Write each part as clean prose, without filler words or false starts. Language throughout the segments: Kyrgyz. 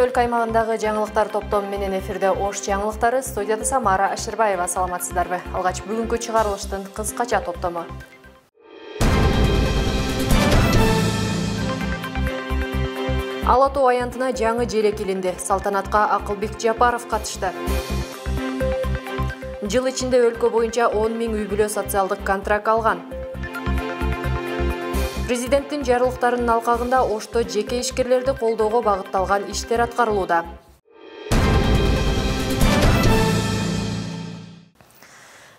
Ошто өлкө аймагындагы жаңылыктар топтому менен эфирде Ош жаңылыктары, студияда Самара Ашырбаева. Саламатсыздарбы? Алгач бүгүнкү чыгарылыштын кыскача топтому. Ала Тоо аянтына жаңы желек илинди. Салтанатка Акылбек Жапаров катышты. Жыл ичинде өлкө боюнча 10 000 үй-бүлө социалдык контракт алган. Президенттин жарлыктарынын алкагында Ошто жеке ишкерлерди колдоого багытталган иштер аткарылууда.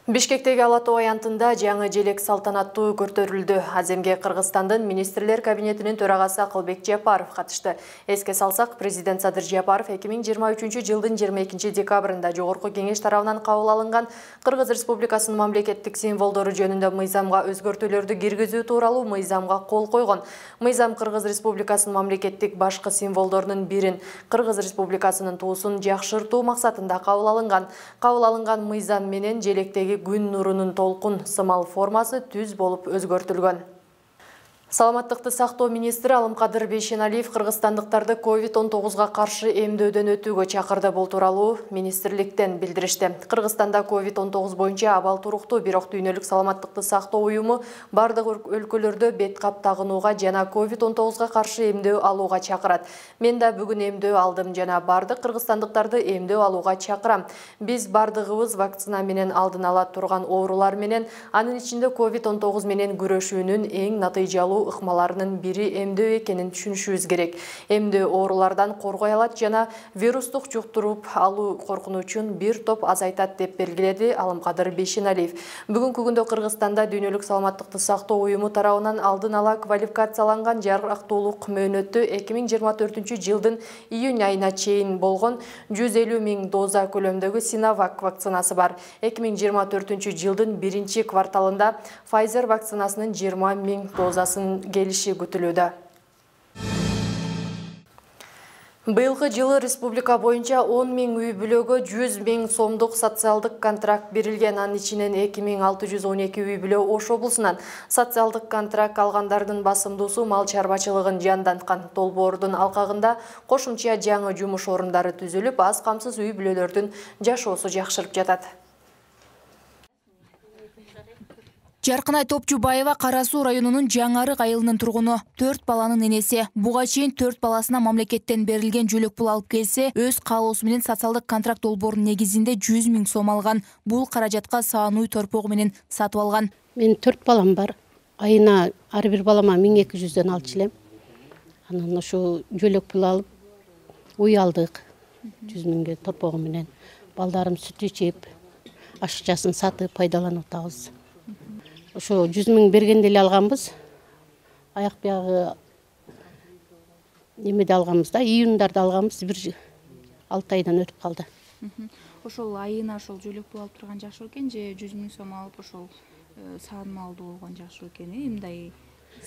Бишкектеги Ала Тоо аянтында жаңы желек салтанаттуу көртөрүлдү. Аземге Кыргызстандын министрлер кабинетинин төрагасы Акылбек Жапаров катышты. Эске салсак, президент Садыр Жапаров 2023 жылдын 22 декабрында Жогорку кеңеш тарабынан кабыл алынган Кыргыз Республикасынын мамлекеттик символдору жөнүндө мыйзамга өзгөртүүлөрдү киргизүү тууралуу мыйзамга кол койгон. Мыйзам Кыргыз Республикасынын мамлекеттик башкы символдорунун бирин, Кыргыз Республикасынын туусун жакшыртуу максатында кабыл алынган. Кабыл алынган мыйзам менен желектеги күн нурунун толкун сымал формасы түз болуп өзгөртүлгөн. Саламаттыкты сактоо министри Алымкадыр Бейшеналиев кыргызстандыктарды COVID-19 каршы эмдөөдөн өтүүгө чакырды. Бул тууралуу министрликтен билдиришти. Кыргызстанда COVID-19 боюнча абал туруктуу, бирок дүйнөлүк саламаттыкты сактоо уюму бардык өлкөлөрдө бет кап тагынууга жана COVID-19 каршы эмдөө алууга чакырат. Мен да бүгүн эмдөө алдым жана бардык кыргызстандыктарды эмдөө алууга чакырам. Биз бардыгыбыз вакцина менен алдын ала турган оорулар менен, анын ичинде COVID-19 менен күрөшүүнүн эң натыйжалуу ыкмаларынын бири эмдөө экенин түшүнүшүбүз керек. Эмдөө оорулардан коргой алат жана вирустук жуктуруп алуу коркунучун бир топ азайтат деп белгиледи Алымкадыр Бейшеналиев. Бүгүнкү күндө Кыргызстанда дүйнөлүк саламаттыкты сактоо уюму тарабынан алдын ала квалификацияланган жарактуулук мөөнөтү 2024 жылдын июнь айына чейин болгон 150 000 доза көлөмдөгү Синовак вакцинасы бар. 2024 жылдын биринчи кварталында Pfizer вакцинасынын 20 000 дозасын келиши күтүлүүдө. Быйылкы жылы республика боюнча 10 000 үй-бүлөгө 100 000 сомдук социалдык контракт берилген. Анын ичинен 2612 үй-бүлө Ош облусунан. Социалдык контракт алгандардын басымдуусу мал чарбачылыгын жанданткан. Долбоордун алкагында кошумча жаңы жумуш орундары түзүлүп, аз камсыз үй-бүлөлөрдүн жашоосу жакшырып жатат. Жаркынай Топчубаева Кара Суу районунун Жаңарык айылынын тургуну, 4 баланын энеси. Буга чейин 4 баласына мамлекеттен берилген жөлөк пул алып келсе, өз каалоосу менен социалдык контракт долбоорунун негизинде 100 000 сом алган. Бул каражатка саан уй торпогу менен сатып алган. Мен 4 балам бар. Айына ар бир балама 1200дөн алчу элем. Анан ошо жөлөк пул алып, уй алдык. 100 000 торпогу менен. Балдарым сүт ичип, ашыкчасын сатып пайдаланып атабыз. Ошо 100 000 бергенде эле алганбыз. Аяк биягы немеде алганбыз да, июньдарда алганбыз, бир 6 айдан өтүп калды. Ошол айына ошол жөлөк пул алып турган жакшы экен же 100 000 сом алып ошол саан малдуу болгон жакшы экен? Эмндай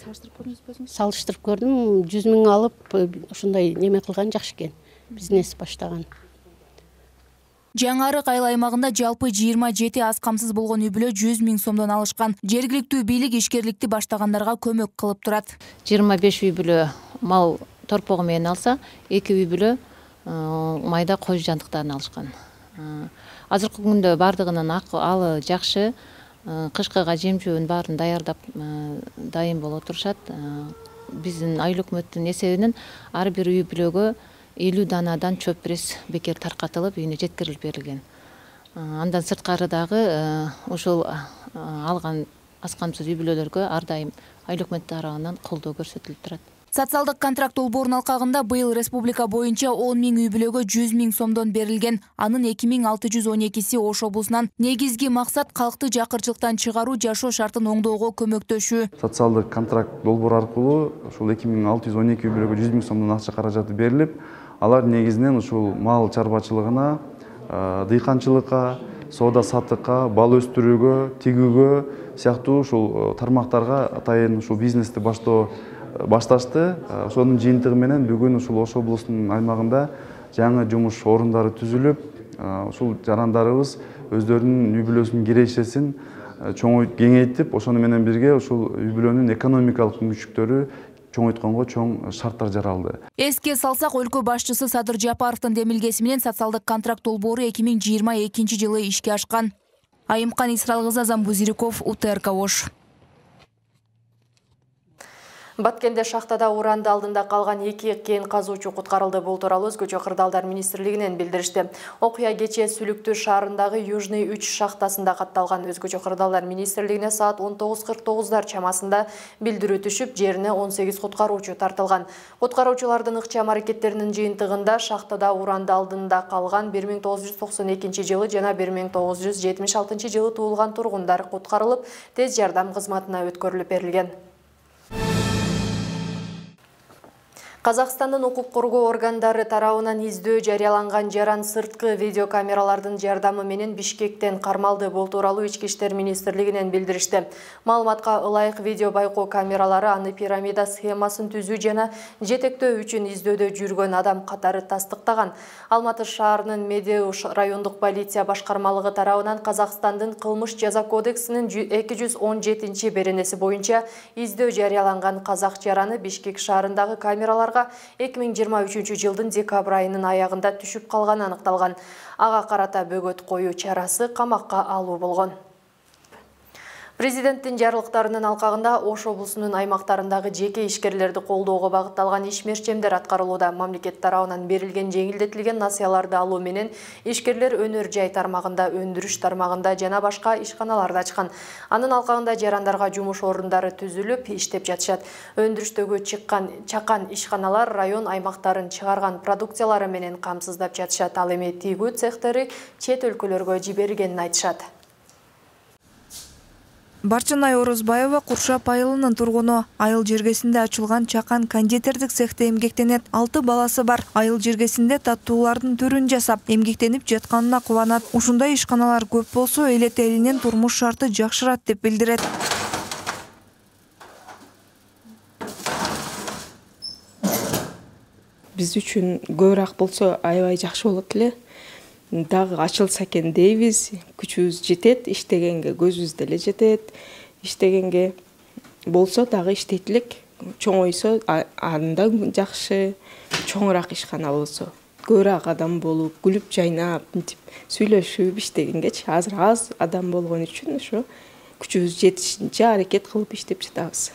салыштырып көрдүңүзбү? Салыштырып көрдүм. 100 000 алып ошондой неме кылган жакшы экен. Бизнес баштаган. Жаңарык айыл аймагында жалпы 27 аз камсыз болгон үй-бүлө 100 000 сомдон алышкан. Жергиликтүү бийлик ишкерликти баштагандарга көмөк кылып турат. 25 үй-бүлө мал торпогу менен алса, 2 үй-бүлө майда кой жандыктарын алышкан. Азыркы күндө бардыгынын алы жакшы, кышкыга жем-жөбүн баарын даярдап дайын боло турушат. Биздин айыл өкмөттүн эсебинен ар бир үй-бүлөгө 50 данадан чөп пресс бекер таркатылып, үйүнө жеткирилип берилген. Андан сырткары дагы ошол алган аз камсыз үй-бүлөлөргө ар дайым айыл өкмөт тарабынан колдоо көрсөтүлүп турат. Социалдык контракт долбоорунун алкагында быйыл республика боюнча 10 000 үй-бүлөгө 100 000 сомдон берилген. Анын 2612си Ош облусунан. Негизги максат калкты жакырчылыктан чыгаруу, жашоо шартын оңдоого көмөктөшүү. Социалдык контракт долбоору аркылуу ушул 2612 үй-бүлөгө 100 000 сомдон акча каражаты берилип, алар негизинен ушул мал чарбачылыгына, дыйканчылыкка, соода саттыкка, бал өстүрүүгө, тигүүгө сыяктуу ушул тармактарга атайын ушул бизнести башташты. Ошонун жыйынтыгы менен бүгүн ушул Ош облусунун аймагында жаңы жумуш орундары түзүлүп, ушул жарандарыбыз өздөрүнүн үй-бүлөсүнүн кирешесин чоңойтуп, кеңейтип, ошону менен бирге ушул үй-бүлөнүн экономикалык мүмкүнчүлүктөрү чоңойтконго чоң шарттар жаралды. Эске салсак, өлкө башчысы Садыр Жапаровдун демилгеси менен социалдык контракт долбоору 2022 жылы ишке ашкан. Айымкан Исралгызы, Азам Бузириков, УТРК Ош. Баткенде шахтада уранды алдында калган 2 кен казуучу куткарылды. Бул тууралуу Өзгөчө кырдаалдар министрлигинен билдиришти. Окуя кечээ Сүлүктүү шаарындагы Южный 3 шахтасында катталган. Өзгөчө кырдаалдар министрлигине саат 19:49 чамасында билдирүү түшүп, жерине 18 куткаруучу тартылган. Куткаруучулардын ыкчам аракеттеринин жыйынтыгында шахтада уранды алдында калган 1992 жылы жана 1976 жылы туулган тургундар куткарылып, тез жардам кызматына өткөрүлүп берилген. Казакстандын укук коргоо органдары тарабынан издөө жарыяланган жаран сырткы видеокамералардын жардамы менен Бишкектен кармалды. Бул тууралуу Ички иштер министрлигинен билдиришти. Маалыматка ылайык видео байкоо камералары аны пирамида схемасын түзүү жана жетектөө үчүн издөөдө жүргөн адам катары тастыктаган. Алматы шаарынын Медеу райондук полиция башкармалыгы тарабынан Казакстандын кылмыш жаза кодексинин 217 беренеси боюнча издөө жарыяланган казак жараны Бишкек шаарындагы камераларга 2023 жылдын декабрь айынын аягында түшүп калганы аныкталган. Ага карата бөгөт коюу чарасы камакка алуу болгон. Президенттин жарлыктарынын алкагында Ош облусунун аймактарындагы жеке ишкерлерди колдоого багытталган ишмерчемдер аткарылууда. Мамлекет тарабынан берилген жеңилдетилген насыяларды алуу менен ишкерлер өнөр жай тармагында, өндүрүш тармагында жана башка ишканаларда ачкан. Анын алкагында жарандарга жумуш орундары түзүлүп, иштеп жатышат. Өндүрүштөгү чакан ишканалар район аймактарын чыгарган продукциялары менен камсыздап жатышат. Ал эми тигүү цехтери чет өлкөлөргө жибергенин айтышат. Барчынай Орозбаева Куршап айылынын тургуну. Айыл жергесинде ачылган чакан кондитердик цехте эмгектенет. 6 баласы бар. Айыл жергесинде таттуулардын түрүн жасап, эмгектенип жатканына кубанат. Ушундай ишканалар көп болсо, элет элинин турмуш шарты жакшырат деп билдирет. Биз үчүн көбүрөөк болсо аябай жакшы болот эле. Дагы ачылса экен дейбиз, күчүбүз жетет, иштегенге көзүбүз деле жетет, иштегенге болсо дагы иштейт элек. Чоңойсо анда жакшы, чоңураак ишкана болсо, көбүрөөк адам болуп, күлүп жайнап, сүйлөшүп иштегенгечи азыр аз адам болгон үчүн ошо күчүбүз жетишинче аракет кылып иштеп жатабыз.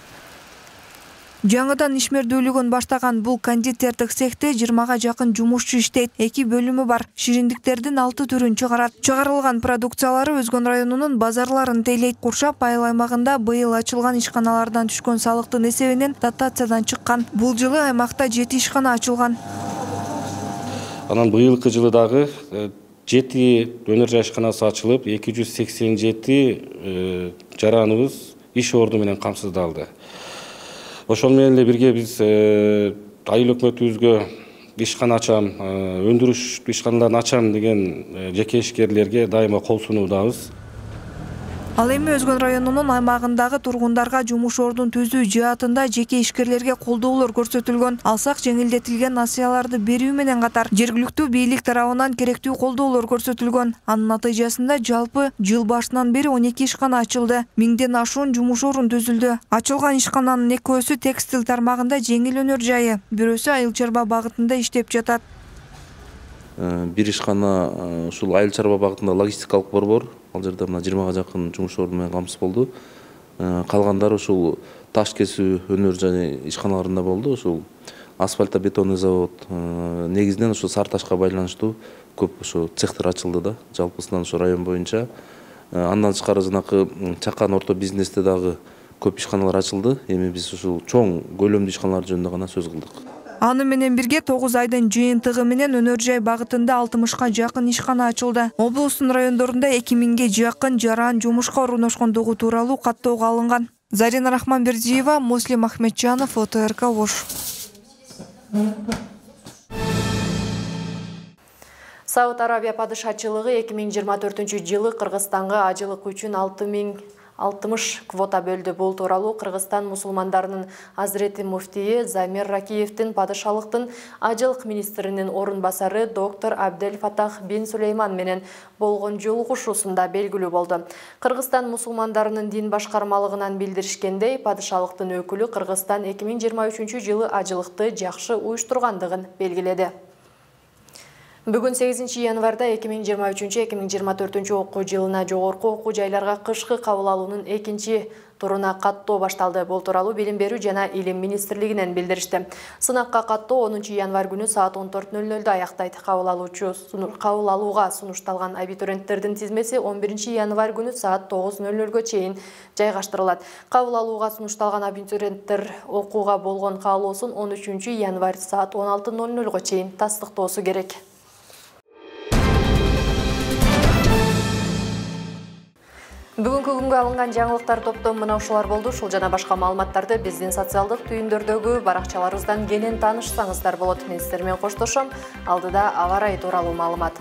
Жаңыдан ишмердүүлүгүн баштаган бул кондитердик цехте 20га жакын жумушчу иштейт. 2 бөлүмү бар. Шириндиктердин 6 түрүн чыгарат. Чыгарылган продукциялары Өзгөн районунун базарларын тейлейт. Куршап айыл аймагында быйыл ачылган ишканалардан түшкөн салыктын эсебинен дотациядан чыккан. Бул жылы аймакта 7 ишкана ачылган. Анан быйылкы жылы дагы 7 өнөр жай ишканасы ачылып, 287 жараныбыз иш орду менен камсыздалды. Ошол менен эле бирге биз айыл өкмөтүбүзгө ишкана ачам, өндүрүш ишканаларын ачам деген жеке ишкерлерге дайыма кол сунуудабыз. Ал эми Өзгөн районунун аймагындагы тургундарга жумуш ордун түзүү жаатында жеке ишкерлерге колдоолор көрсөтүлгөн. Алсак жеңилдетилген насыяларды берүү менен катар жергиликтүү бийлик тарабынан керектүү колдоолор көрсөтүлгөн. Анын натыйжасында жалпы жыл башынан бери 12 ишкана ачылды. 1000ден ашуун жумуш орун түзүлдү. Ачылган ишкананын экөөсү текстил тармагында жеңил өнөр жайы, бирөөсү айыл чарба багытында иштеп жатат. Бир ишкана ушул айыл чарба багытында логистикалык борбор, ал жерде мына 20га жакын жумуш орду менен камсыз болду. Калгандары ушул таш кесүү өнөр жай ишканаларында болду. Ушул асфальтобетонный завод, негизинен ушул сары ташка байланыштуу көп ошо цехтер ачылды да, жалпысынан ошо район боюнча. Андан тышкары жанакы чакан орто бизнесте дагы көп ишканалар ачылды. Эми биз ушул чоң көлөмдүү ишканалар жөнүндө гана сөз кылдык. Аны менен бирге 9 айдын жыйынтыгы менен өнөр жай багытында 60га жакын ишкана ачылды. Облустун райондорунда 2000ге жакын жаран жумушка орношкондугу тууралуу каттоого алынган. Зарина Рахманбердиева, Муслим Ахметжанов, ОТРК Ош. Сауд Арабия падышачылыгы 2024 жылы Кыргызстанга ажылык үчүн 60 квота бөлді. Бұл туралы Қырғызстан мусулмандарының Азіреті Муфтийи Замир Ракиевтің падышалықтың ажылық министрінің орынбасары доктор Абдел Фатах бин Сулейман менен болған жолығушусунда белгілі болды. Қырғызстан мусулмандарының дин башқармалығынан билдиришкендей, падышалықтың өкілі Қырғызстан 2023 жылы ажылықты жақшы уюштургандыгын белгиледи. Бүгін 8 январда 2023-2024 оқу жылына жогорку окуу жайларга кышкы кабыл алуунун экинчи туруна каттоо башталды. Бул тууралуу Билим берүү жана Илим министрлигинен билдиришти. Сынакка каттоо 10 январь күнү саат 14:00 аяктайт. Кабыл алууга сунушталган абитуриенттердин тизмеси 11 январь күнү саат 9:00 чейин жайгаштырылат. Кабыл алууга сунушталган абитуриенттер окууга болгон каалоосун 13 январь саат 16:00 чейин тастыктоосу керек. Бүгүнкү күнгө алынган жаңылыктар топтон мына ушулар болду. Ушул жана башка маалыматтарды биздин социалдык түйүндөрдөгү баракчаларыбыздан кенен таанышсаңыздар болот. Мен сиздер менен коштошом. Алдыда аба ырайы тууралуу маалымат.